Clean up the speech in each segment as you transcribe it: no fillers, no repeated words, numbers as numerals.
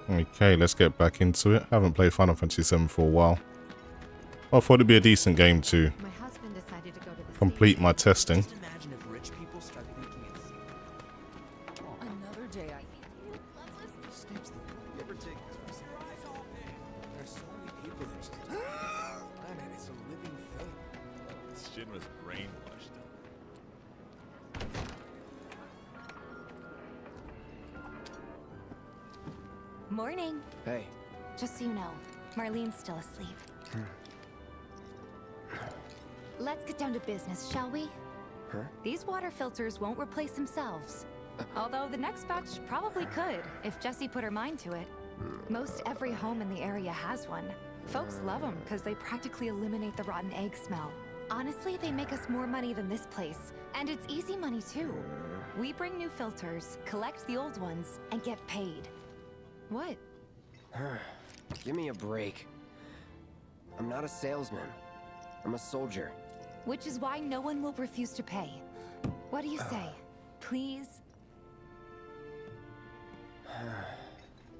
Okay, let's get back into it. Haven't played Final Fantasy VII for a while. I thought it'd be a decent game to complete my testing. Morning. Hey. Just so you know, Marlene's still asleep. Let's get down to business, shall we? Huh? These water filters won't replace themselves. Although the next batch probably could, if Jessie put her mind to it. Most every home in the area has one. Folks love them because they practically eliminate the rotten egg smell. Honestly, they make us more money than this place. And it's easy money too. We bring new filters, collect the old ones, and get paid. What? Give me a break. I'm not a salesman. I'm a soldier. Which is why no one will refuse to pay. What do you say? Please?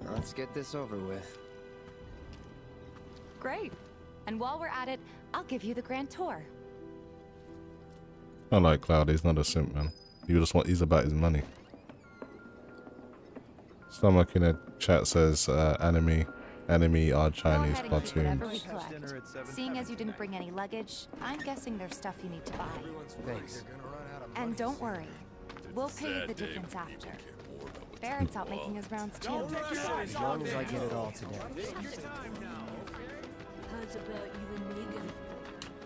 Let's get this over with. Great. And while we're at it, I'll give you the grand tour. I like Cloud. He's not a simp, man. He's about his money. Someone in the chat says enemy are Chinese cartoons. Seeing as you didn't bring any luggage, I'm guessing there's stuff you need to buy. Thanks. And don't worry, we'll pay you the difference after. Barrett's out making his rounds too. As long as I get it all today.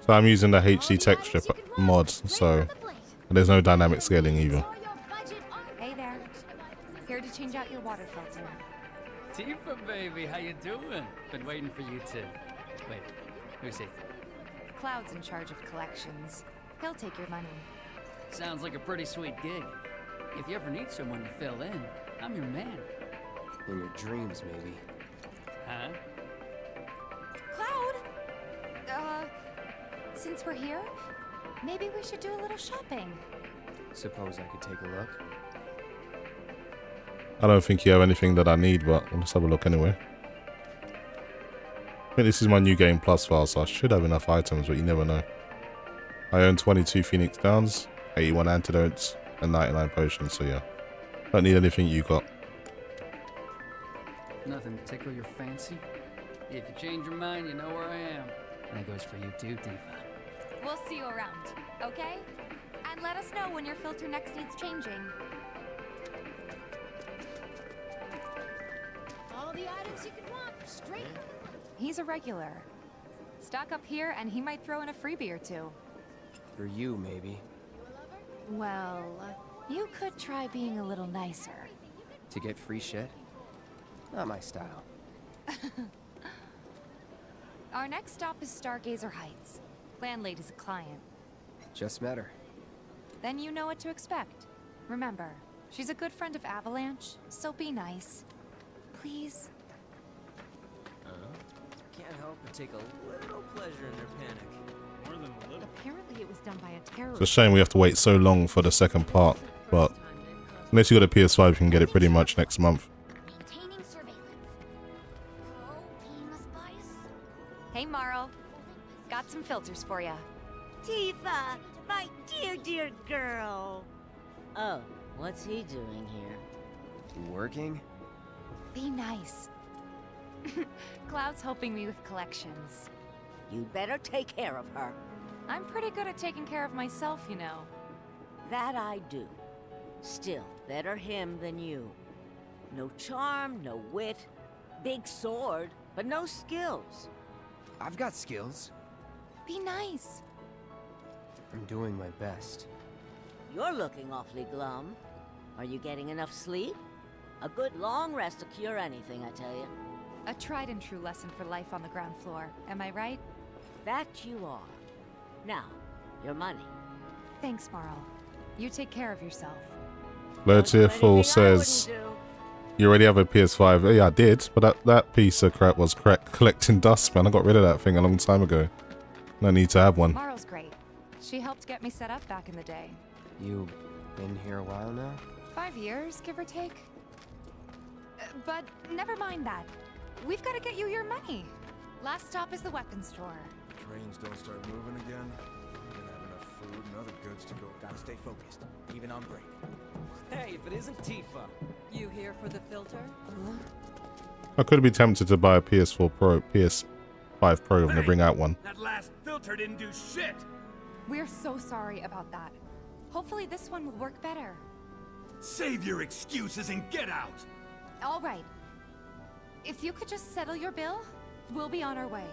So I'm using the HD texture mod, so there's no dynamic scaling either. Hey there. Here to change out your water filter. Tifa, baby, how you doing? Been waiting for you to... Wait, who's he? Cloud's in charge of collections. He'll take your money. Sounds like a pretty sweet gig. If you ever need someone to fill in, I'm your man. In your dreams, maybe. Huh? Cloud! Since we're here, maybe we should do a little shopping. Suppose I could take a look? I don't think you have anything that I need, but let's have a look anyway. I think this is my new game plus file, so I should have enough items, but you never know. I own 22 Phoenix Downs, 81 antidotes, and 99 potions, so yeah. Don't need anything you got. Nothing to tickle your fancy? If you change your mind, you know where I am. That goes for you too, Tifa. We'll see you around, okay? And let us know when your filter next needs changing. All the items you could want, straight. He's a regular. Stock up here and he might throw in a freebie or two. For you, maybe. Well, you could try being a little nicer. To get free shit? Not my style. Our next stop is Stargazer Heights. Landlady's a client. Just met her. Then you know what to expect. Remember, she's a good friend of Avalanche, so be nice. Please. Can't help but take a little pleasure in their panic. More than a little. Apparently it was done by a terrorist. It's a shame we have to wait so long for the second part, but unless you got a PS5, you can get it pretty much next month. Maintaining surveillance. Oh, he must buy us. Hey, Marl. Got some filters for ya. Tifa, my dear, dear girl. Oh, what's he doing here? Working? Be nice. Cloud's helping me with collections. You'd better take care of her. I'm pretty good at taking care of myself, you know. That I do. Still, better him than you. No charm, no wit. Big sword, but no skills. I've got skills. Be nice. I'm doing my best. You're looking awfully glum. Are you getting enough sleep? A good long rest to cure anything, I tell you. A tried and true lesson for life on the ground floor. Am I right? That you are. Now, your money. Thanks, Marl. You take care of yourself. Low-tier-full says, you already have a PS5. Oh, yeah, I did, but that piece of crap was collecting dust, man. I got rid of that thing a long time ago. No need to have one. Marl's great. She helped get me set up back in the day. You been here a while now? 5 years, give or take. But never mind that. We've got to get you your money. Last stop is the weapons store. Trains don't start moving again. We're gonna have enough food and other goods to go. Gotta stay focused, even on break. Hey, if it isn't Tifa. You here for the filter? I could be tempted to buy a PS4 Pro, PS5 Pro when they bring out one. That last filter didn't do shit. We're so sorry about that. Hopefully this one will work better. Save your excuses and get out. All right. If you could just settle your bill, we'll be on our way.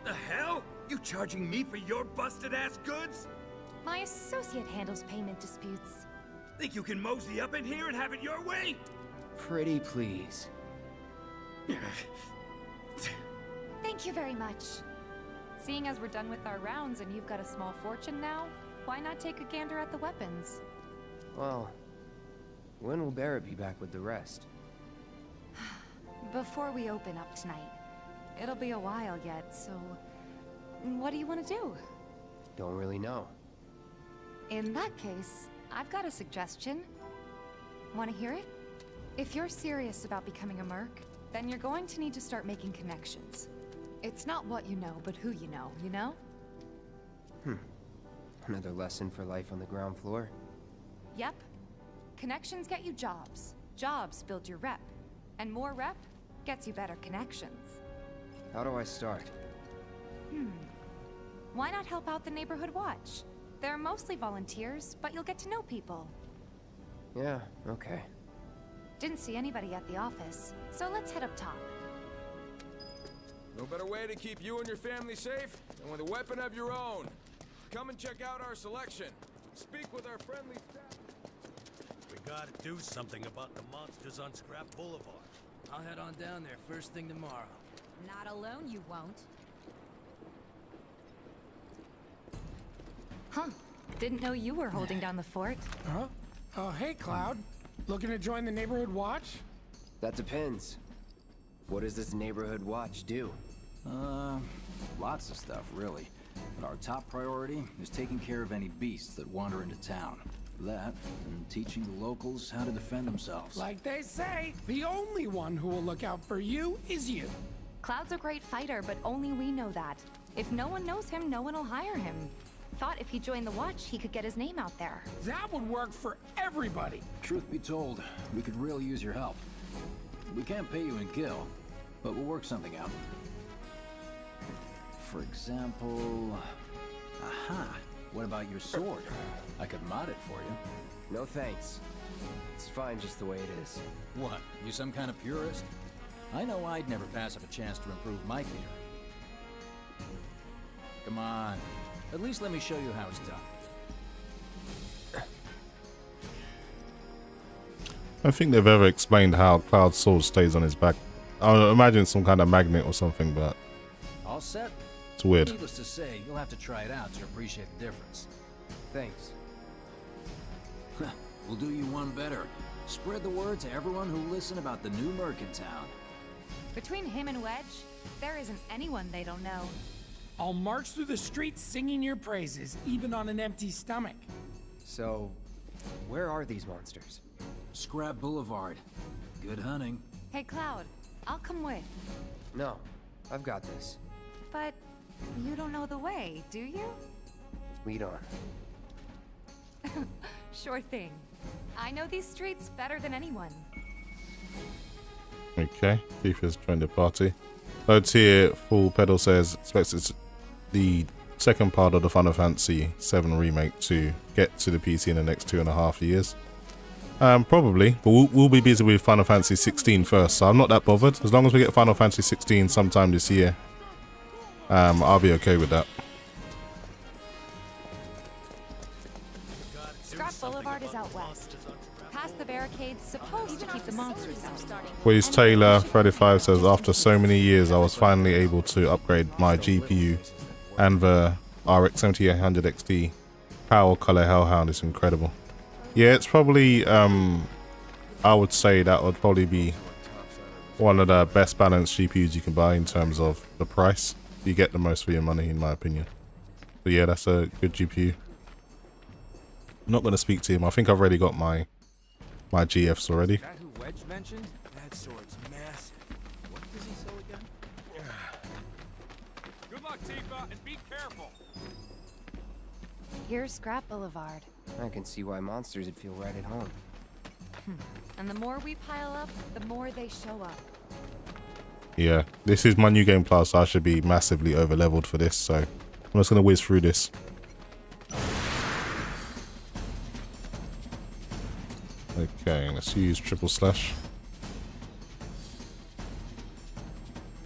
The hell? You charging me for your busted ass goods? My associate handles payment disputes. Think you can mosey up in here and have it your way? Pretty please. Thank you very much. Seeing as we're done with our rounds and you've got a small fortune now, why not take a gander at the weapons? Well, when will Barrett be back with the rest? Before we open up tonight. It'll be a while yet, so... what do you want to do? Don't really know. In that case, I've got a suggestion. Want to hear it? If you're serious about becoming a merc, then you're going to need to start making connections. It's not what you know, but who you know, you know? Another lesson for life on the ground floor? Yep. Connections get you jobs. Jobs build your rep. And more rep gets you better connections. How do I start? Why not help out the neighborhood watch? They're mostly volunteers, but you'll get to know people. Yeah, okay. Didn't see anybody at the office, so let's head up top. No better way to keep you and your family safe than with a weapon of your own. Come and check out our selection. Speak with our friendly staff. We gotta do something about the monsters on Scrap Boulevard. I'll head on down there first thing tomorrow. Not alone, you won't. Huh. Didn't know you were holding down the fort. Huh? Oh, hey, Cloud. Looking to join the neighborhood watch? That depends. What does this neighborhood watch do? Lots of stuff, really. But our top priority is taking care of any beasts that wander into town. That, and teaching the locals how to defend themselves. Like they say, the only one who will look out for you is you. Cloud's a great fighter, but only we know that. If no one knows him, no one will hire him. Thought if he joined the watch, he could get his name out there. That would work for everybody. Truth be told, we could really use your help. We can't pay you in gil, but we'll work something out. For example... Aha! What about your sword? I could mod it for you. No thanks. It's fine just the way it is. What? You some kind of purist? I know I'd never pass up a chance to improve my gear. Come on. At least let me show you how it's done. I don't think they've ever explained how Cloud's sword stays on his back. I imagine some kind of magnet or something, but All set? it's weird. Needless to say, you'll have to try it out to appreciate the difference. Thanks. We'll do you one better. Spread the word to everyone who listen about the new merc in town. Between him and Wedge, there isn't anyone they don't know. I'll march through the streets singing your praises, even on an empty stomach. So, where are these monsters? Scrap Boulevard. Good hunting. Hey, Cloud, I'll come with. No, I've got this. But you don't know the way, do you? Lead on. Sure thing. I know these streets better than anyone. Okay, Tifa's joined the party. Loads here, Full Pedal says, expects it's the second part of the Final Fantasy VII Remake to get to the PC in the next 2.5 years. Probably, but we'll be busy with Final Fantasy 16 first, so I'm not that bothered. As long as we get Final Fantasy 16 sometime this year, I'll be okay with that. Scrap Boulevard is out west. Past the barricades, supposed to keep the monsters out. Wiz Taylor 35 says, after so many years I was finally able to upgrade my GPU and the RX 7800 XT Power Color Hellhound is incredible. Yeah, it's probably I would say that would probably be one of the best balanced GPUs you can buy in terms of the price. You get the most for your money, in my opinion. But yeah, that's a good GPU. I'm not going to speak to him. I think I've already got my GFs already. That who Wedge mentioned? That sword's massive. What does he sell again? Good luck, Tifa, and be careful. Here's Scrap Boulevard. I can see why monsters would feel right at home. And the more we pile up, the more they show up. Yeah, this is my new game plus. I should be massively over leveled for this, so I'm just gonna whiz through this. Okay, let's use triple slash.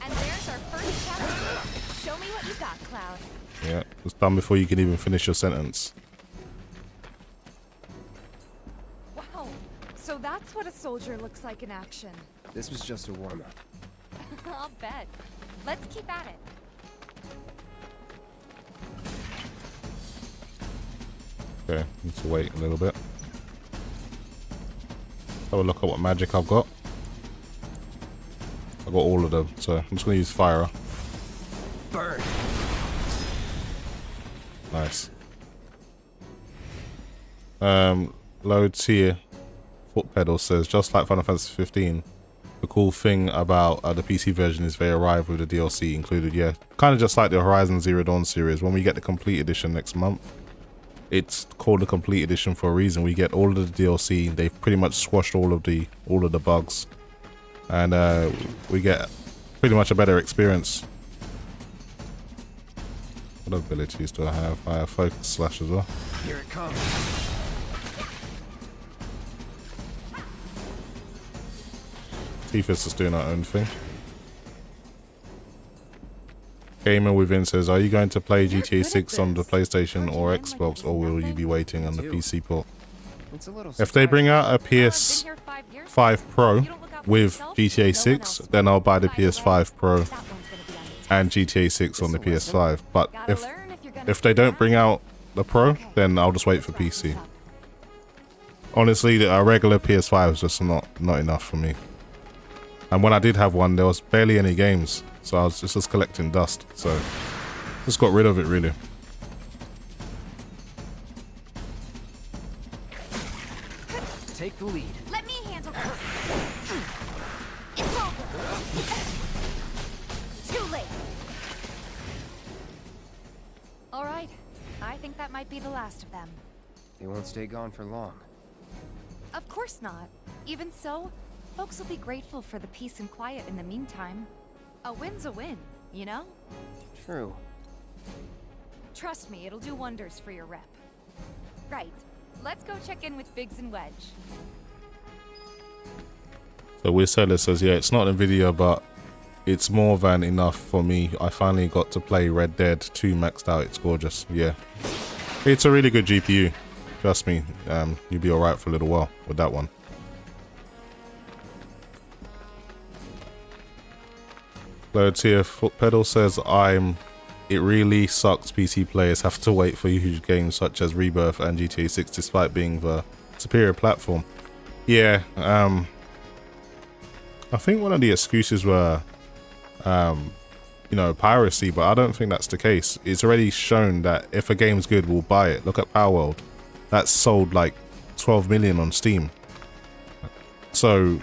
And there's our first challenge. Show me what you got, Cloud. Yeah, it's done before you can even finish your sentence. Wow, so that's what a soldier looks like in action. This was just a warm-up. I'll bet. Let's keep at it. Okay, need to wait a little bit. Have a look at what magic I've got. I've got all of them, so I'm just gonna use fire. Burn. Nice. Low tier foot pedal says, just like Final Fantasy 15, the cool thing about the PC version is they arrive with the DLC included. Yeah, kind of just like the Horizon Zero Dawn series. When we get the complete edition next month, it's called the complete edition for a reason. We get all of the DLC. They've pretty much squashed all of the bugs, and we get pretty much a better experience. What abilities do I have? I have focus slash as well. Here it comes. Tifa's just doing our own thing. Gamer Within says, are you going to play GTA 6 on the PlayStation or Xbox, or will you be waiting on the PC port? If they bring out a PS5 Pro with GTA 6, then I'll buy the PS5 Pro and GTA 6 on the PS5. But if they don't bring out the Pro, then I'll just wait for PC. Honestly, a regular PS5 is just not enough for me. And when I did have one, there was barely any games, so I was just collecting dust. So just got rid of it, really. Take the lead. Let me handle this. It's over. Too late. All right, I think that might be the last of them. They won't stay gone for long. Of course not. Even so, folks will be grateful for the peace and quiet in the meantime. A win's a win, you know? True. Trust me, it'll do wonders for your rep. Right, let's go check in with Biggs and Wedge. So Wizseller says, yeah, it's not NVIDIA, but it's more than enough for me. I finally got to play Red Dead 2 maxed out. It's gorgeous. Yeah, it's a really good GPU. Trust me, you'll be alright for a little while with that one. Low tier foot pedal says, it really sucks PC players have to wait for huge games such as Rebirth and GTA 6 despite being the superior platform. Yeah, I think one of the excuses were, you know, piracy, but I don't think that's the case. It's already shown that if a game's good, we'll buy it. Look at Palworld. That's sold like 12 million on Steam. So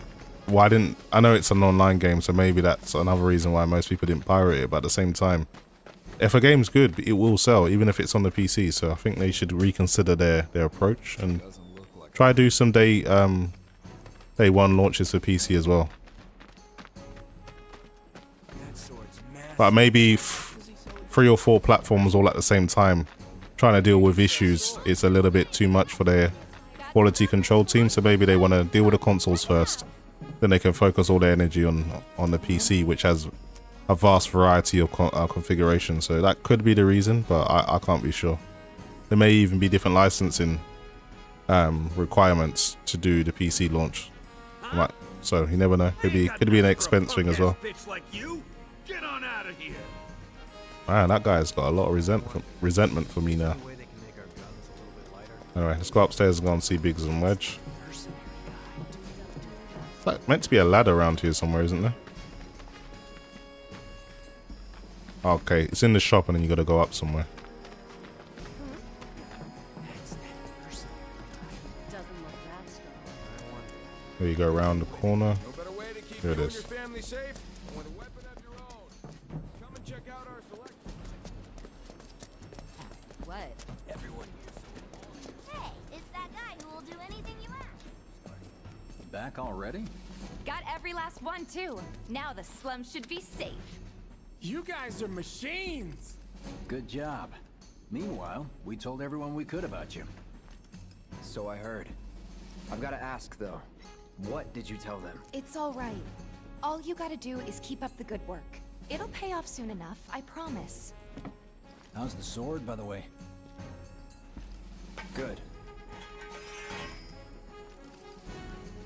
why didn't, I know it's an online game, so maybe that's another reason why most people didn't pirate it, but at the same time, if a game's good, it will sell, even if it's on the PC. So I think they should reconsider their approach and try to do some day one launches for PC as well. But maybe 3 or 4 platforms all at the same time, trying to deal with issues, is a little bit too much for their quality control team. So maybe they want to deal with the consoles first, then they can focus all their energy on the PC, which has a vast variety of configurations. So that could be the reason, but I can't be sure. There may even be different licensing requirements to do the PC launch. So you never know. Could be an expense thing as well. Man, that guy's got a lot of resentment for me now. Anyway, let's go upstairs and go and see Biggs and Wedge. It's like meant to be a ladder around here somewhere, isn't there? Okay, it's in the shop and then you gotta go up somewhere. There you go, around the corner. No better way to keep Here it You is. and your family safe, and with a weapon of your own. Come and check out our selection. What? Everyone Hey, it's that guy who will do anything you ask. back already? Got every last one, too. Now the slum should be safe. You guys are machines. Good job. Meanwhile, we told everyone we could about you. So I heard. I've got to ask, though. What did you tell them? It's all right. All you gotta do is keep up the good work. It'll pay off soon enough, I promise. How's the sword, by the way? Good.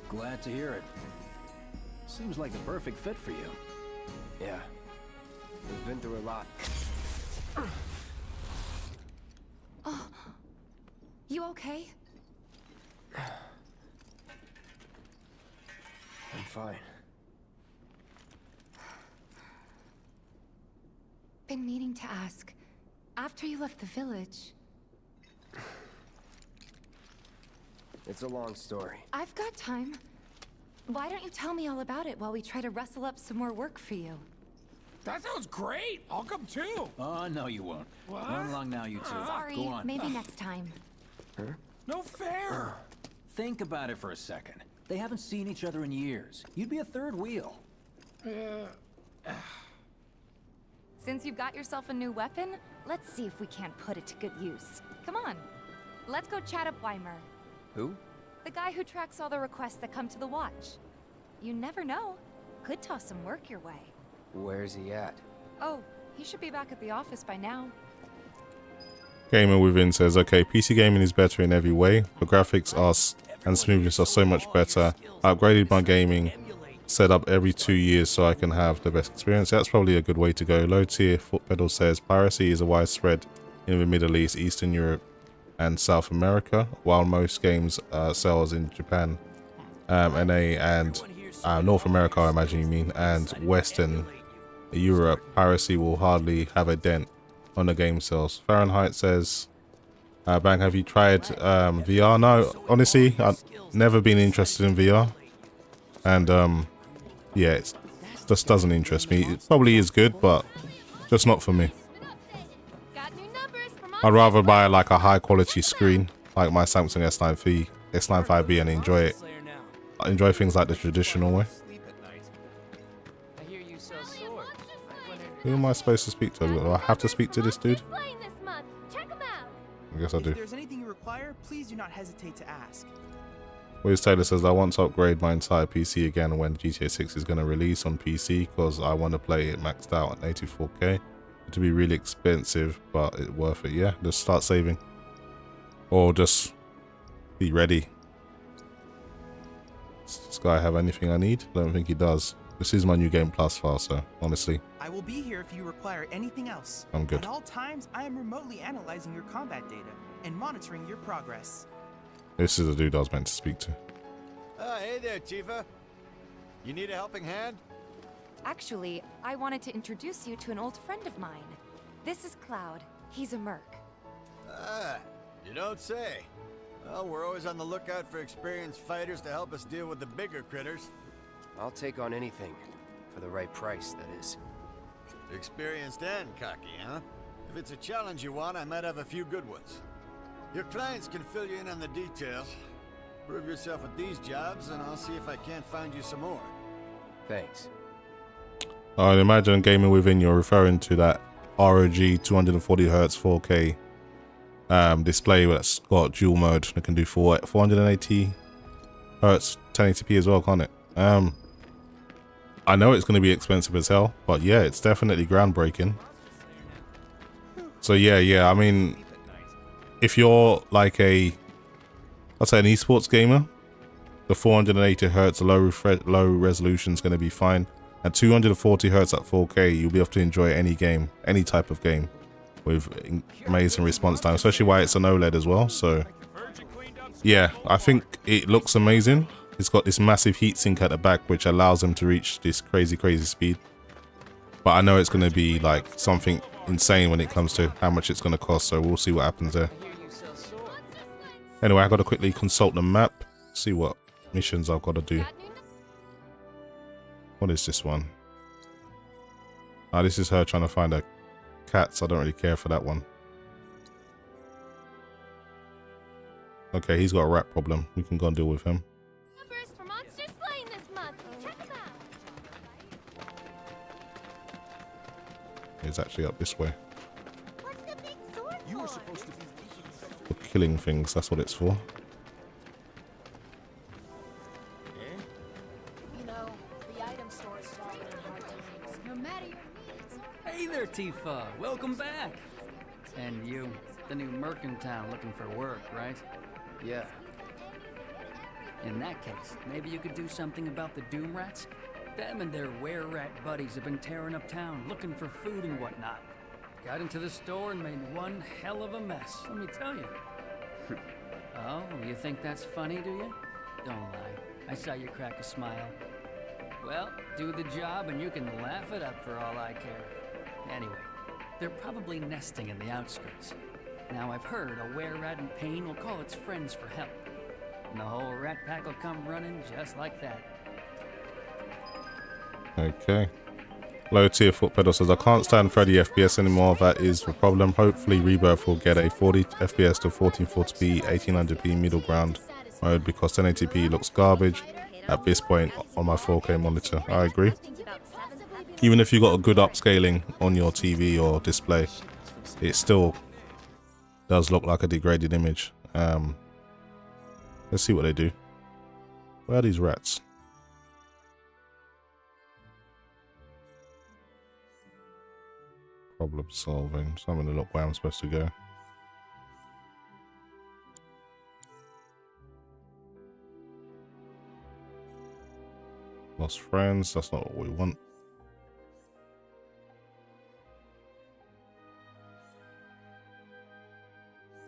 Glad to hear it. Seems like the perfect fit for you. Yeah. We've been through a lot. Oh, you okay? I'm fine. Been meaning to ask. After you left the village... It's a long story. I've got time. Why don't you tell me all about it while we try to rustle up some more work for you? That sounds great. I'll come too. Oh, no, you won't. What? Run along now, you two. Sorry, Go on. maybe next time. No fair. Think about it for a second. They haven't seen each other in years. You'd be a third wheel. Since you've got yourself a new weapon, let's see if we can't put it to good use. Come on. Let's go chat up Weimer. Who? The guy who tracks all the requests that come to the watch. You never know. Could toss some work your way. Where's he at? Oh, he should be back at the office by now. Gamer Within says, okay, PC gaming is better in every way. The graphics and smoothness are so much better. I upgraded my gaming setup every 2 years so I can have the best experience. That's probably a good way to go. Low tier foot pedal says, piracy is a widespread in the Middle East, Eastern Europe, and South America, while most games sells in Japan, NA, and North America, I imagine you mean, and Western Europe. Piracy will hardly have a dent on the game sales. Fahrenheit says, Bang, have you tried VR? No, honestly, I've never been interested in VR, and yeah, it just doesn't interest me. It probably is good, but just not for me. I'd rather buy like a high quality screen, like my Samsung S9 5B, and enjoy it. I enjoy things like the traditional way. Who am I supposed to speak to? Do I have to speak to this dude? I guess I do. If there's anything you require, please do not hesitate to ask. Wiz Taylor says, I want to upgrade my entire PC again when GTA 6 is going to release on PC because I want to play it maxed out at 84K. To be really expensive, but it's worth it. Yeah, just start saving or just be ready. Does this guy have anything I need? I don't think he does. This is my new Game Plus file, so honestly, I will be here if you require anything else. I'm good. At all times, I am remotely analyzing your combat data and monitoring your progress. This is the dude I was meant to speak to. Hey there, Tifa. You need a helping hand? Actually, I wanted to introduce you to an old friend of mine. This is Cloud. He's a merc. Ah, you don't say. Well, we're always on the lookout for experienced fighters to help us deal with the bigger critters. I'll take on anything. For the right price, that is. Experienced and cocky, huh? If it's a challenge you want, I might have a few good ones. Your clients can fill you in on the details. Prove yourself with these jobs, and I'll see if I can't find you some more. Thanks. I'd imagine Gaming Within, you're referring to that ROG 240Hz 4K display that's got dual mode. It can do 480 Hz 1080p as well, can't it? I know it's going to be expensive as hell, but yeah, it's definitely groundbreaking. So yeah, I mean, if you're like I'd say an esports gamer, the 480 Hz low resolution is going to be fine. At 240 Hz at 4K, you'll be able to enjoy any game, any type of game, with amazing response time, especially why it's an OLED as well. So yeah, I think it looks amazing. It's got this massive heatsink at the back, which allows them to reach this crazy speed. But I know it's going to be like something insane when it comes to how much it's going to cost. So we'll see what happens there. Anyway, I got to quickly consult the map, see what missions I've got to do. What is this one? Ah, this is her trying to find her cats. I don't really care for that one. Okay, he's got a rat problem. We can go and deal with him. Numbers for monster slaying this month. Check them out. He's actually up this way. What's the big sword You were for? supposed to be. For killing things, that's what it's for. You know, the item store is falling in hard times. No matter your needs. Hey there, Tifa. Welcome back. And you, the new merc in town looking for work, right? Yeah. In that case, maybe you could do something about the Doom Rats? Them and their were-rat buddies have been tearing up town, looking for food and whatnot. Got into the store and made one hell of a mess, let me tell you. Oh, you think that's funny, do you? Don't lie. I saw you crack a smile. Well, do the job and you can laugh it up for all I care. Anyway, they're probably nesting in the outskirts. Now I've heard a were-rat in pain will call its friends for help. And the whole rat pack will come running just like that. Okay. Low tier foot pedal says, I can't stand 30 FPS anymore. That is the problem. Hopefully Rebirth will get a 40 FPS to 1440p, 1800p middle ground mode because 1080p looks garbage at this point on my 4K monitor. I agree. Even if you got a good upscaling on your TV or display, it still does look like a degraded image. Let's see what they do. Where are these rats? Problem solving. So I'm gonna look where I'm supposed to go. Lost friends. That's not what we want.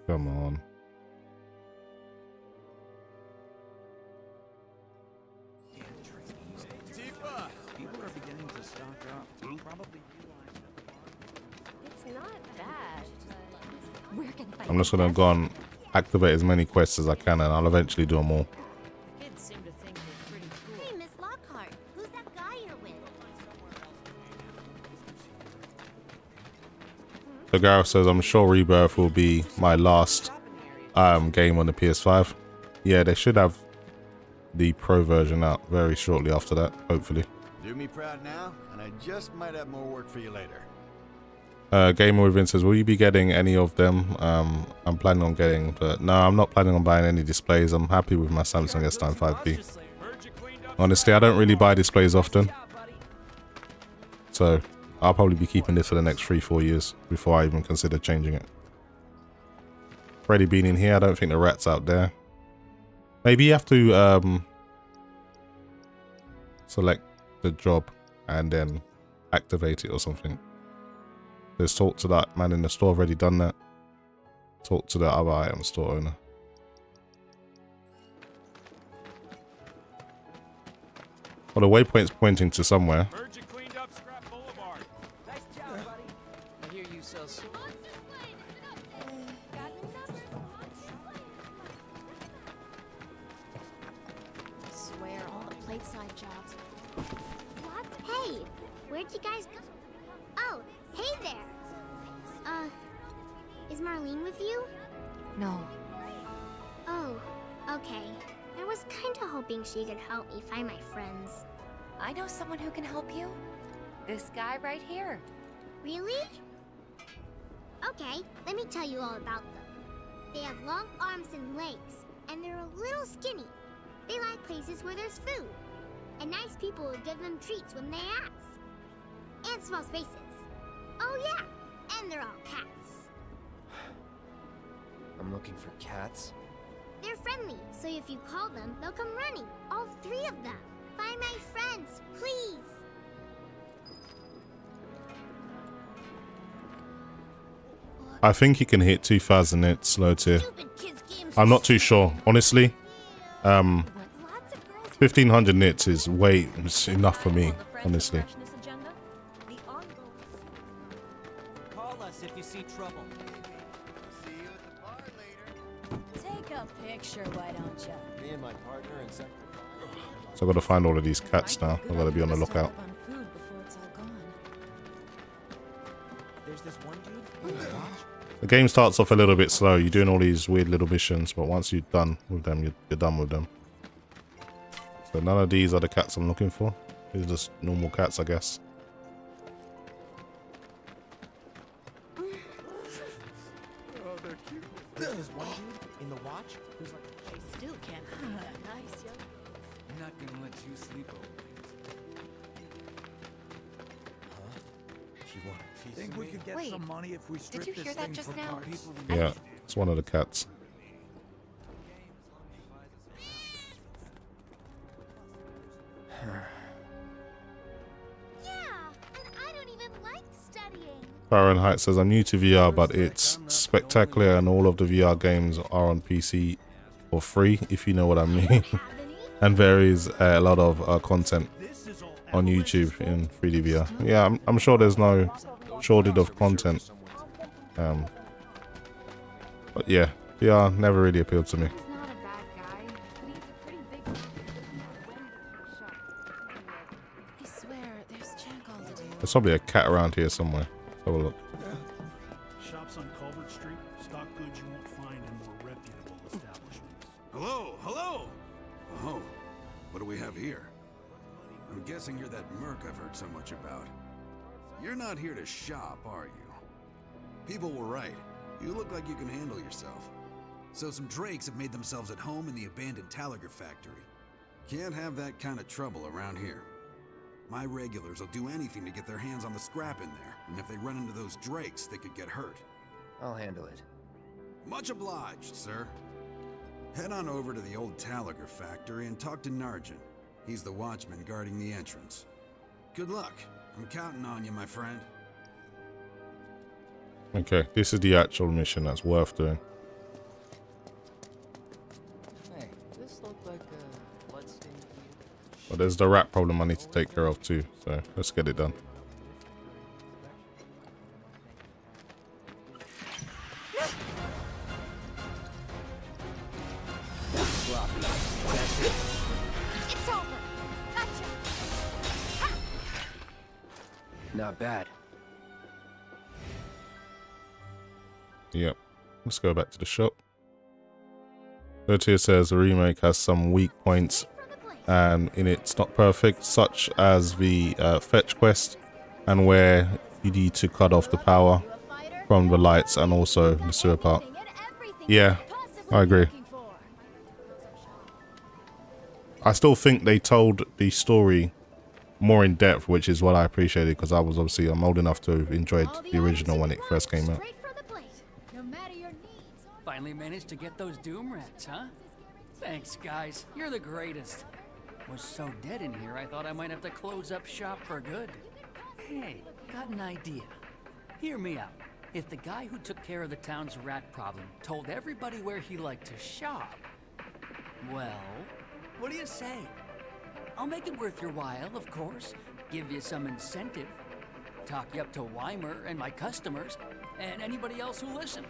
Come on. People are beginning to stock up. You probably It's not bad. We're gonna find I'm just gonna go and activate as many quests as I can, and I'll eventually do them all. Kids seem to think they're pretty cool. Hey, Miss Lockhart, who's that guy you're with? So Gareth says, I'm sure Rebirth will be my last game on the PS5. Yeah, they should have the Pro version out very shortly after that, hopefully. Do me proud now, and I just might have more work for you later. Gamer Within says, will you be getting any of them? I'm planning on getting, but no, I'm not planning on buying any displays. I'm happy with my Samsung S9 5B. Honestly, I don't really buy displays often, so I'll probably be keeping this for the next 3-4 years before I even consider changing it. Already been in here. I don't think the rat's out there. Maybe you have to select the job and then activate it or something. Let's talk to that man in the store. I've already done that. Talk to the other item store owner. Well, the waypoint's pointing to somewhere. I hear you sell I swear, all the plate side jobs. What? Hey, where'd you guys go? Oh, hey there. Is Marlene with you? No. Oh, okay. I was kinda hoping she could help me find my friends. I know someone who can help you. This guy right here. Really? Okay, let me tell you all about them. They have long arms and legs, and they're a little skinny. They like places where there's food, and nice people will give them treats when they ask. And small spaces. Oh yeah, and they're all cats. I'm looking for cats. They're friendly, so if you call them, they'll come running. All 3 of them. Find my friends, please. I think you can hit 2,000 nits low tier. I'm not too sure, honestly. 1,500 nits is way enough for me, honestly. Call us if you see trouble. See you at the bar later. Take a picture, why don't you? Me and my partner in Sector 5. So I've got to find all of these cats now. I've got to be on the lookout. The game starts off a little bit slow. You're doing all these weird little missions, but once you're done with them, you're done with them. So none of these are the cats I'm looking for. These are just normal cats, I guess. There's one dude in the watch who's like, I still can't find that nice young. I'm not gonna let you sleep over. You want a piece Think we could get Wait, some money if we strip did you hear that just now? Yeah, it's one of the cats. Fahrenheit says, I'm new to VR, but it's spectacular and all of the VR games are on PC for free, if you know what I mean. And there is a lot of content on YouTube in 3D VR. Yeah, I'm sure there's no shortage of content. But yeah, VR never really appealed to me. There's probably a cat around here somewhere. Have a look. Shops on Culvert Street stock goods you won't find in more reputable establishments. Hello, hello! Oh, what do we have here? I'm guessing you're that merc I've heard so much about. You're not here to shop, are you? People were right. You look like you can handle yourself. So some drakes have made themselves at home in the abandoned Talager factory. Can't have that kind of trouble around here. My regulars will do anything to get their hands on the scrap in there, and if they run into those drakes, they could get hurt. I'll handle it. Much obliged, sir. Head on over to the old Talager factory and talk to Narjan. He's the watchman guarding the entrance. Good luck. I'm counting on you, my friend. Okay, this is the actual mission that's worth doing. Hey, this looked like a bloodstain to you. But there's the rat problem I need to take care of too, so let's get it done. It's over. Gotcha. Not bad. Yep. Let's go back to the shop. Here says the remake has some weak points and in it's not perfect, such as the fetch quest and where you need to cut off the power from the lights and also the sewer part. Yeah, I agree. I still think they told the story more in depth, which is what I appreciated because I'm old enough to have enjoyed the original when it first came out. Finally managed to get those doom rats, huh? Thanks, guys. You're the greatest. Was so dead in here, I thought I might have to close up shop for good. Hey, got an idea. Hear me out. If the guy who took care of the town's rat problem told everybody where he liked to shop, well, what do you say? I'll make it worth your while, of course. Give you some incentive. Talk you up to Weimer and my customers, and anybody else who listen.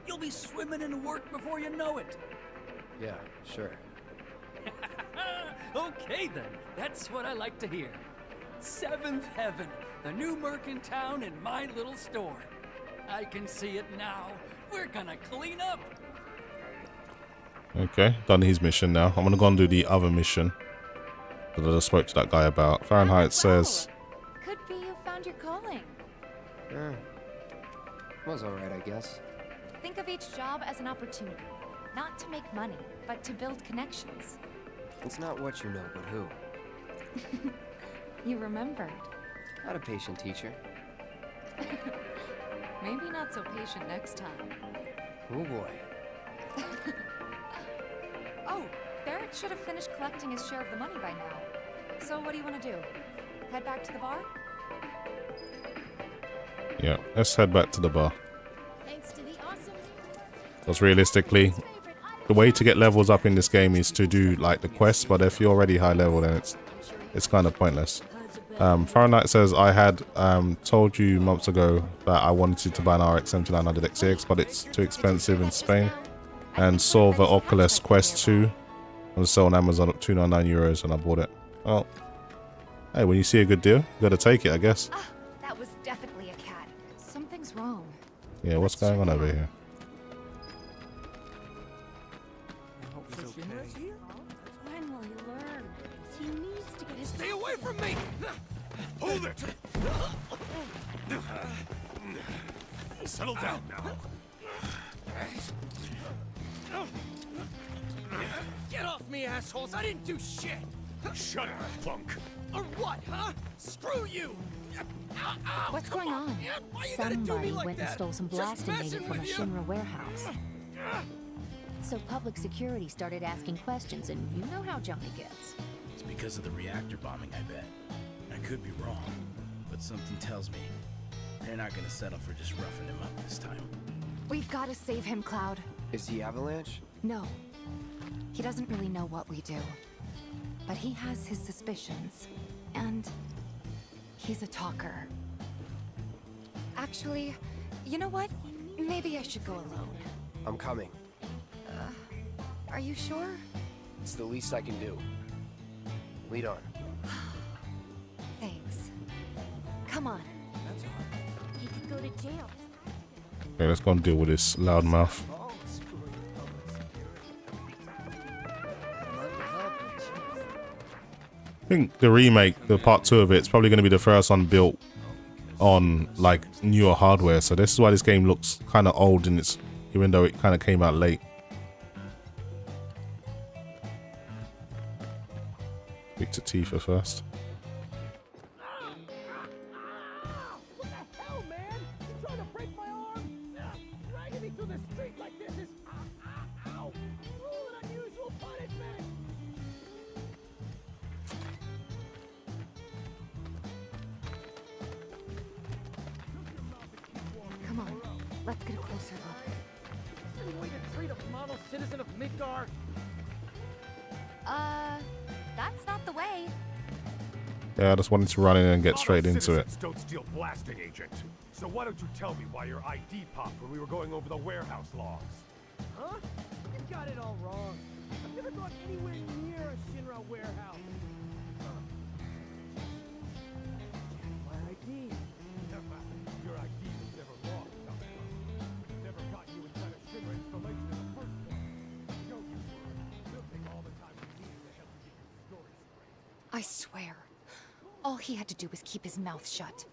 You'll be swimming in work before you know it. Yeah, sure. Okay then, that's what I like to hear. Seventh Heaven, the new merc in town in my little store. I can see it now. We're gonna clean up. Okay, done his mission now. I'm gonna go and do the other mission that I just spoke to that guy about. Fahrenheit says... Could be you found your calling. Was alright, I guess. Think of each job as an opportunity. Not to make money, but to build connections. It's not what you know, but who. You remembered. Not a patient teacher. Maybe not so patient next time. Oh boy. Oh, Barrett should have finished collecting his share of the money by now. So what do you want to do? Head back to the bar? Yeah, let's head back to the bar. Thanks to the awesome... Because realistically, the way to get levels up in this game is to do like the quests, but if you're already high level, then it's kind of pointless. Fahrenheit says, I had told you months ago that I wanted to buy an RX 7900 XTX, but it's too expensive in Spain. And saw the Oculus Quest 2 on sale on Amazon at €299 and I bought it. Well, hey, when you see a good deal, you gotta take it, I guess. Ah, that was definitely a cat. Something's wrong. Yeah, what's going on over here? When will he learn? He needs to get his... Stay away from me! Hold it! Settle down now. Get off me, assholes! I didn't do shit! Shut up, punk! Or what, huh? Screw you! Ow, ow, What's come going on, on? man. Why you gotta do Somebody me like went and that? stole some Just blasting data messing from a with you. Shinra warehouse. So public security started asking questions, and you know how Johnny gets. It's because of the reactor bombing, I bet. I could be wrong, but something tells me they're not gonna settle for just roughing him up this time. We've got to save him, Cloud. Is he Avalanche? No. He doesn't really know what we do. But he has his suspicions. And he's a talker. Actually, you know what? Maybe I should go alone. I'm coming. Are you sure? It's the least I can do. Lead on. Thanks. Come on. That's all right. He could go to jail. Okay, let's go and deal with this loudmouth. I think the remake, the part 2 of it, is probably going to be the first one built on like newer hardware. So this is why this game looks kind of old in its, even though it kind of came out late. Speak to Tifa first. Come on. Let's get a closer look. Any way to treat a model citizen of Midgar? That's not the way. Yeah, I just wanted to run in and get straight into it. Citizens don't steal blasting, Agent. So why don't you tell me why your ID popped when we were going over the warehouse logs? Huh? You got it all wrong. I've never gone anywhere near a Shinra warehouse. My ID. Your ID was never logged, Alder. Never got you inside a Shinra installation in the first place. Yo, you we'll take all the time we need to help you get your story straight. I swear. All he had to do was keep his mouth shut.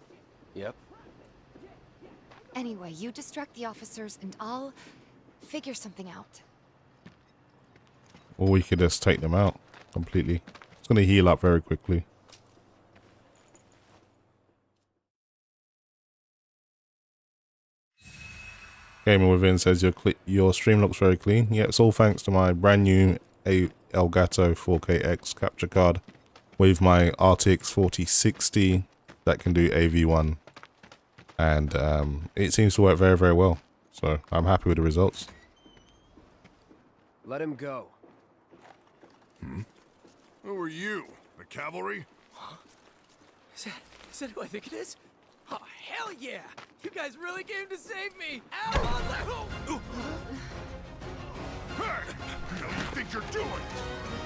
Yep. Anyway, you distract the officers and I'll figure something out. Or we could just take them out completely. It's going to heal up very quickly. Gamer Within says your stream looks very clean. Yeah, it's all thanks to my brand new Elgato 4K-X capture card with my RTX 4060 that can do AV1. And it seems to work very, very well. So I'm happy with the results. Let him go. Who are you? The cavalry? Huh? Is that who I think it is? Oh, hell yeah! You guys really came to save me! Ow! Hey! What do you think you're doing?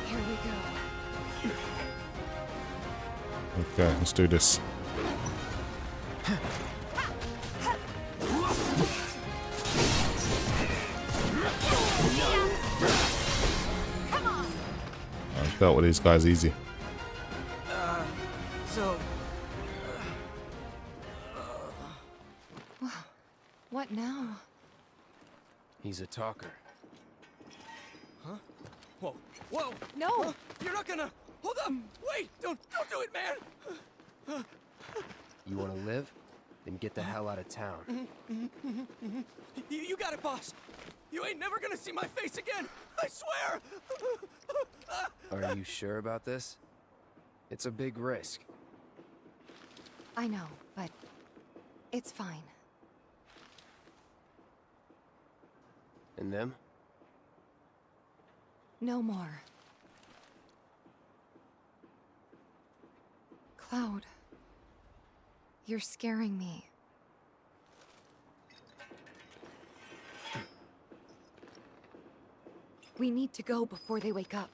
Here we go. Okay, let's do this. I've dealt with these guys easy. What now? He's a talker. Huh? Whoa! Whoa! No! Huh? You're not gonna... Hold up! Wait! Don't do it, man! You want to live? Then get the hell out of town. You got it, boss! You ain't never gonna see my face again! I swear! Are you sure about this? It's a big risk. I know, but it's fine. And them? No more. Cloud, you're scaring me. We need to go before they wake up.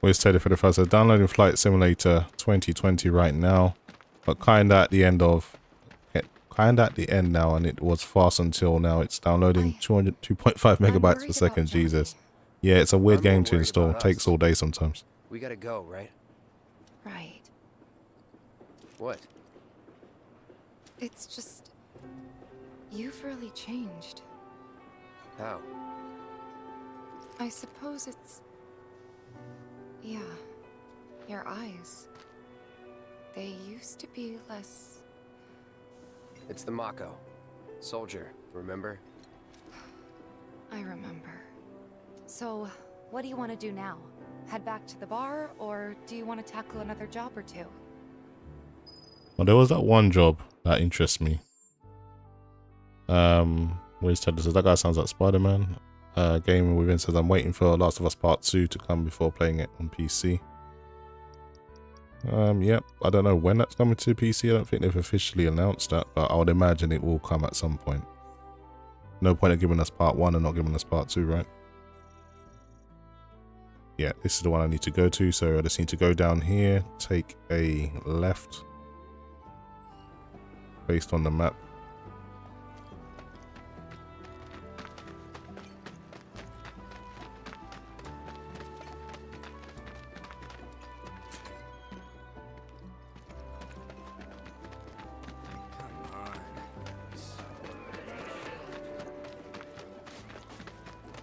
Where's Teddy for the first? So downloading Flight Simulator 2020 right now, but kinda at the end now, and it was fast until now. It's downloading 2.5 megabytes per second. Jesus. Yeah, it's a weird game to install. Takes all day sometimes. We gotta go, right? Right. What? It's just... you've really changed. How? I suppose it's... yeah. Your eyes. They used to be less... It's the Mako. Soldier, remember? I remember. So, what do you want to do now? Head back to the bar, or do you want to tackle another job or two? Well, there was that one job that interests me. Where's Ted? Says that guy sounds like Spider-Man. Gaming Within says I'm waiting for Last of Us Part 2 to come before playing it on PC. Yep, I don't know when that's coming to PC. I don't think they've officially announced that, but I would imagine it will come at some point. No point in giving us Part 1 and not giving us Part 2, right? Yeah, this is the one I need to go to, so I just need to go down here, take a left based on the map.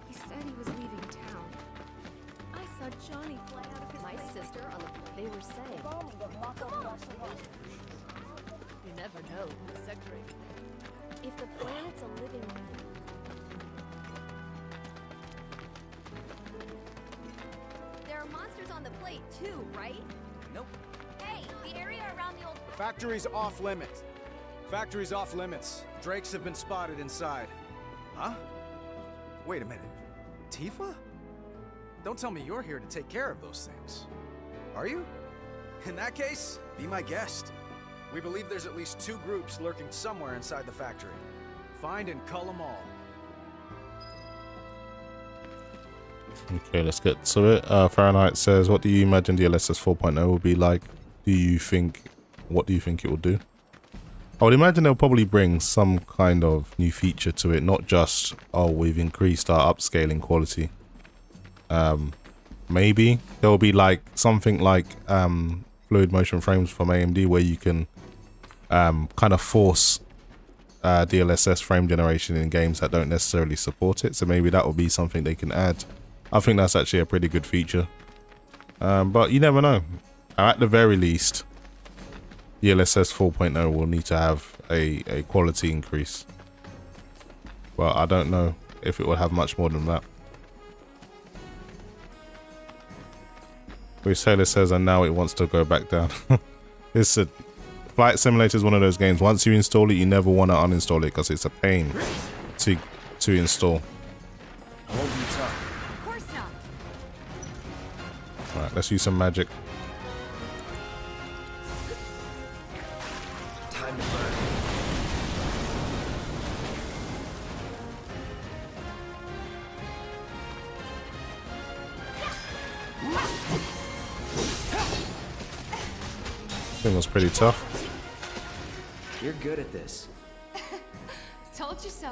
He said he was leaving town. I saw Johnny fly out of his my sister on the they were saying. Come on. You never know, Secretary. If the planet's a living there are monsters on the plate too, right? Nope. Hey, the area around the old Factory's off limits. Factory's off limits. Drakes have been spotted inside. Huh? Wait a minute. Tifa? Don't tell me you're here to take care of those things. Are you? In that case, be my guest. We believe there's at least 2 groups lurking somewhere inside the factory. Find and cull them all. Okay, let's get to it. Fahrenheit says, what do you imagine DLSS 4.0 will be like? What do you think it will do? I would imagine they'll probably bring some kind of new feature to it, not just, oh, we've increased our upscaling quality. Maybe there'll be like something like fluid motion frames from AMD where you can kind of force DLSS frame generation in games that don't necessarily support it. So maybe that will be something they can add. I think that's actually a pretty good feature. But you never know. At the very least, DLSS 4.0 will need to have a quality increase. But I don't know if it will have much more than that. Bruce Taylor says, and now it wants to go back down. It's a Flight Simulator is one of those games. Once you install it, you never want to uninstall it because it's a pain to install. Of course not. All right, let's use some magic. Time to burn. Thing was pretty tough. You're good at this. Told you so.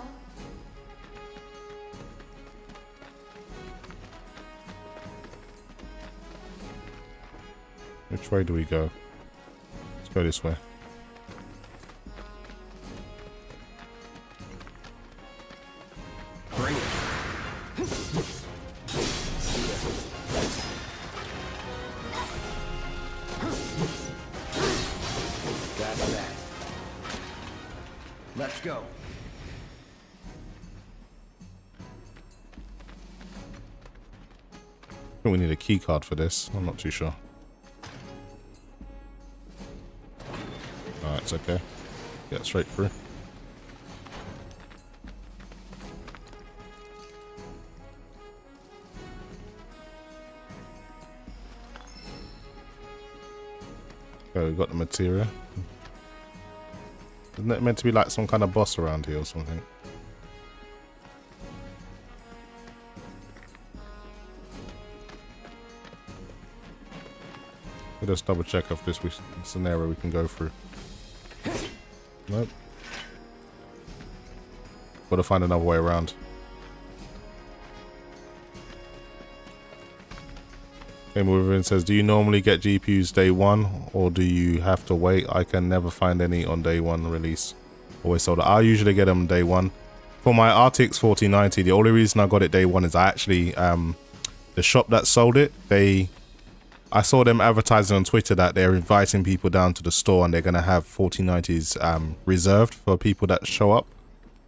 Which way do we go? Let's go this way. Bring it. That's that. Let's go. I think we need a key card for this. I'm not too sure. Alright, it's okay. Get straight through. Okay, we've got the materia. Isn't it meant to be like some kind of boss around here or something? We'll just double check if this scenario we can go through. Nope. Gotta find another way around. Game Moving says, do you normally get GPUs day one or do you have to wait? I can never find any on day one release. Always sold it. I usually get them day one. For my RTX 4090, the only reason I got it day one is I actually, the shop that sold it, I saw them advertising on Twitter that they're inviting people down to the store and they're going to have 4090s reserved for people that show up.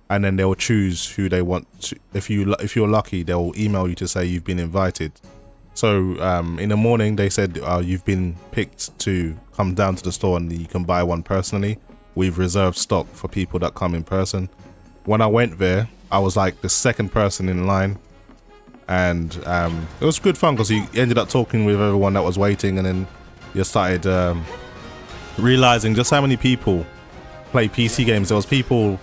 And then they'll choose who they want to. If you're lucky, they'll email you to say you've been invited. So in the morning they said you've been picked to come down to the store and you can buy one personally. We've reserved stock for people that come in person. When I went there, I was like the second person in line, and it was good fun because you ended up talking with everyone that was waiting, and then you started realizing just how many people play PC games. There was people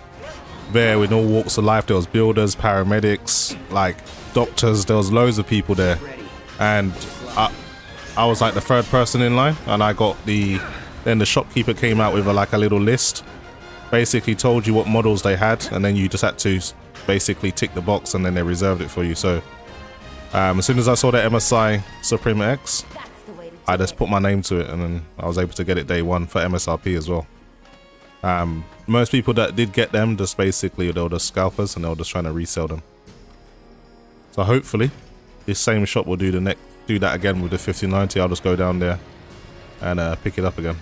there with all walks of life. There was builders, paramedics, like doctors. There was loads of people there. And I was like the third person in line, and I got then the shopkeeper came out with a little list, basically told you what models they had, and then you just had to basically tick the box and then they reserved it for you. So as soon as I saw the MSI Suprim X, I just put my name to it, and then I was able to get it day one for MSRP as well. Most people that did get them, just basically they were just scalpers and they were just trying to resell them. So hopefully this same shop will do that again with the 5090. I'll just go down there and pick it up again.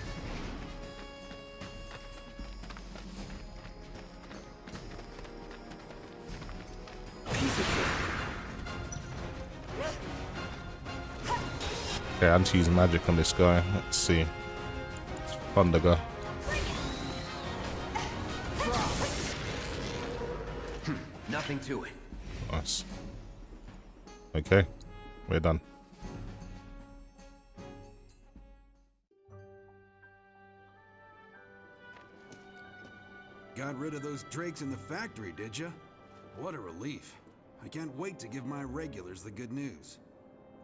Okay, I need to use magic on this guy. Let's see. It's fun to go. Nothing to it. Nice. Okay, we're done. Got rid of those drakes in the factory, did ya? What a relief. I can't wait to give my regulars the good news.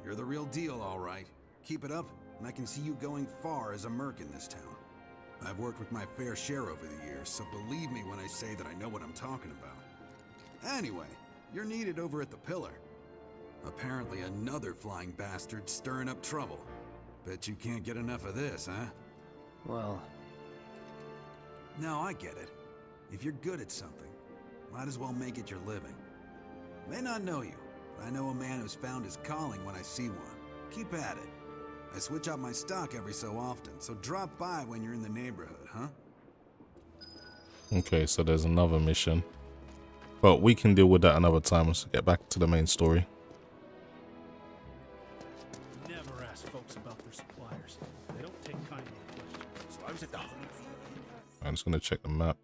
You're the real deal, all right. Keep it up, and I can see you going far as a merc in this town. I've worked with my fair share over the years, so believe me when I say that I know what I'm talking about. Anyway, you're needed over at the Pillar. Apparently another flying bastard stirring up trouble. Bet you can't get enough of this, huh? Well... No, I get it. If you're good at something, might as well make it your living. May not know you, but I know a man who's found his calling when I see one. Keep at it. I switch out my stock every so often, so drop by when you're in the neighborhood, huh? Okay, so there's another mission. But we can deal with that another time. Let's get back to the main story. Never ask folks about their suppliers. They don't take kindly to questions. Close it down. I'm just gonna check the map.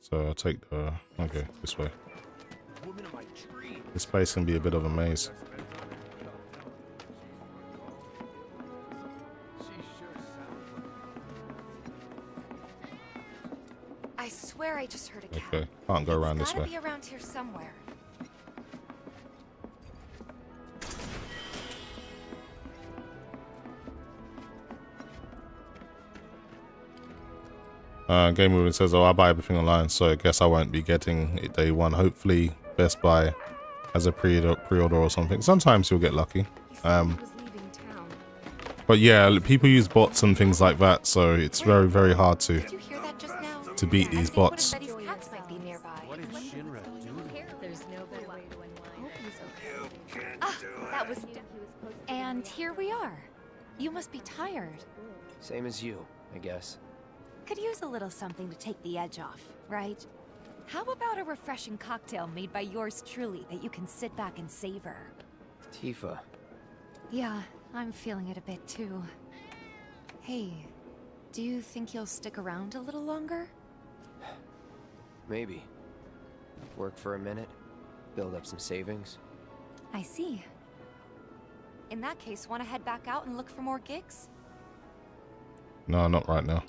So I'll take the okay, this way. This place can be a bit of a maze. I swear I just heard a cow. Okay, can't go around this way. It's gotta be around here somewhere. Game Movement says, oh, I buy everything online, so I guess I won't be getting it day one. Hopefully Best Buy has a pre-order or something. Sometimes you'll get lucky. But yeah, people use bots and things like that, so it's very, very hard to beat these bots. That was... And here we are. You must be tired. Same as you, I guess. Could use a little something to take the edge off, right? How about a refreshing cocktail made by yours truly that you can sit back and savor? Tifa. Yeah, I'm feeling it a bit too. Hey, do you think you'll stick around a little longer? Maybe. Work for a minute, build up some savings. I see. In that case, want to head back out and look for more gigs? No, not right now.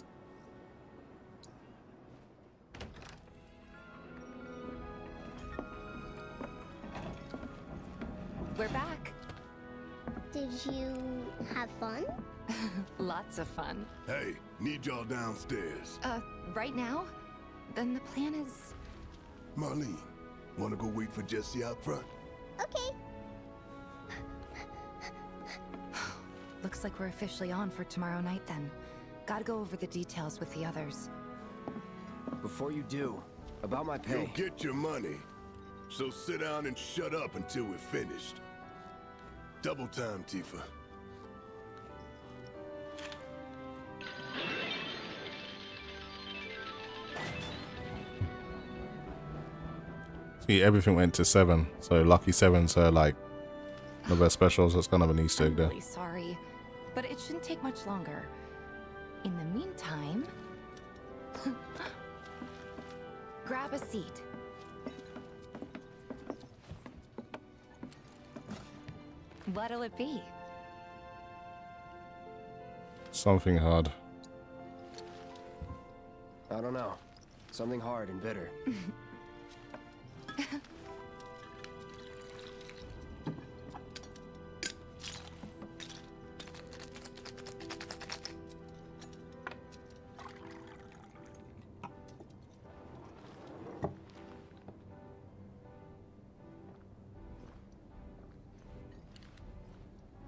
We're back. Did you have fun? Lots of fun. Hey, need y'all downstairs. Right now? Then the plan is... Marlene, wanna go wait for Jesse out front? Okay. Looks like we're officially on for tomorrow night then. Gotta go over the details with the others. Before you do, about my pay. You'll get your money. So sit down and shut up until we're finished. Double time, Tifa. See, everything went to 7, so lucky 7's like the best specials. That's kind of an Easter egg there. I'm really sorry, but it shouldn't take much longer. In the meantime, grab a seat. What'll it be? Something hard. I don't know. Something hard and bitter.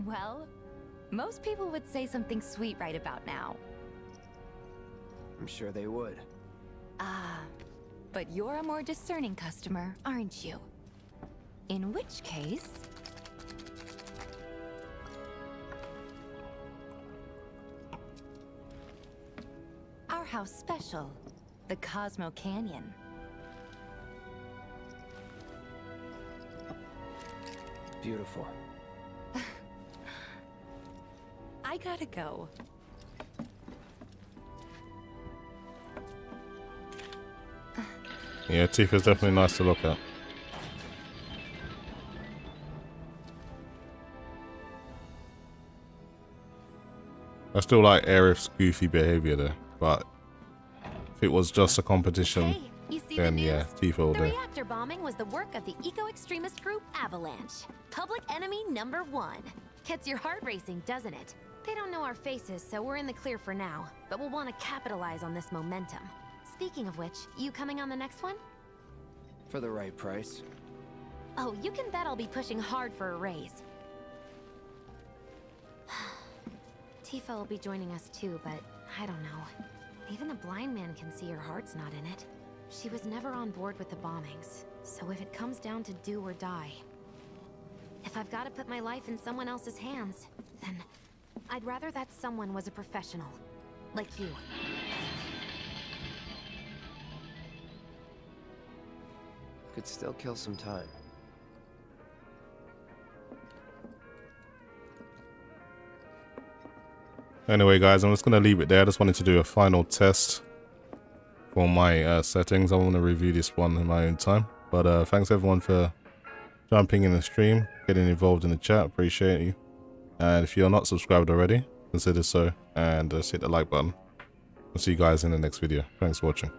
Well, most people would say something sweet right about now. I'm sure they would. But you're a more discerning customer, aren't you? In which case... our house special, the Cosmo Canyon. Beautiful. I gotta go. Yeah, Tifa's definitely nice to look at. I still like Aerith's goofy behavior there, but if it was just a competition, then yeah, Tifa all The day. reactor bombing was the work of the eco-extremist group Avalanche. Public enemy #1. Gets your heart racing, doesn't it? They don't know our faces, so we're in the clear for now. But we'll want to capitalize on this momentum. Speaking of which, you coming on the next one? For the right price. Oh, you can bet I'll be pushing hard for a raise. Tifa will be joining us too, but I don't know. Even a blind man can see her heart's not in it. She was never on board with the bombings, so if it comes down to do or die, if I've got to put my life in someone else's hands, then I'd rather that someone was a professional, like you. Could still kill some time. Anyway, guys, I'm just going to leave it there. I just wanted to do a final test for my settings. I want to review this one in my own time. But thanks everyone for jumping in the stream, getting involved in the chat. Appreciate you. And if you're not subscribed already, consider so. And hit the like button. I'll see you guys in the next video. Thanks for watching.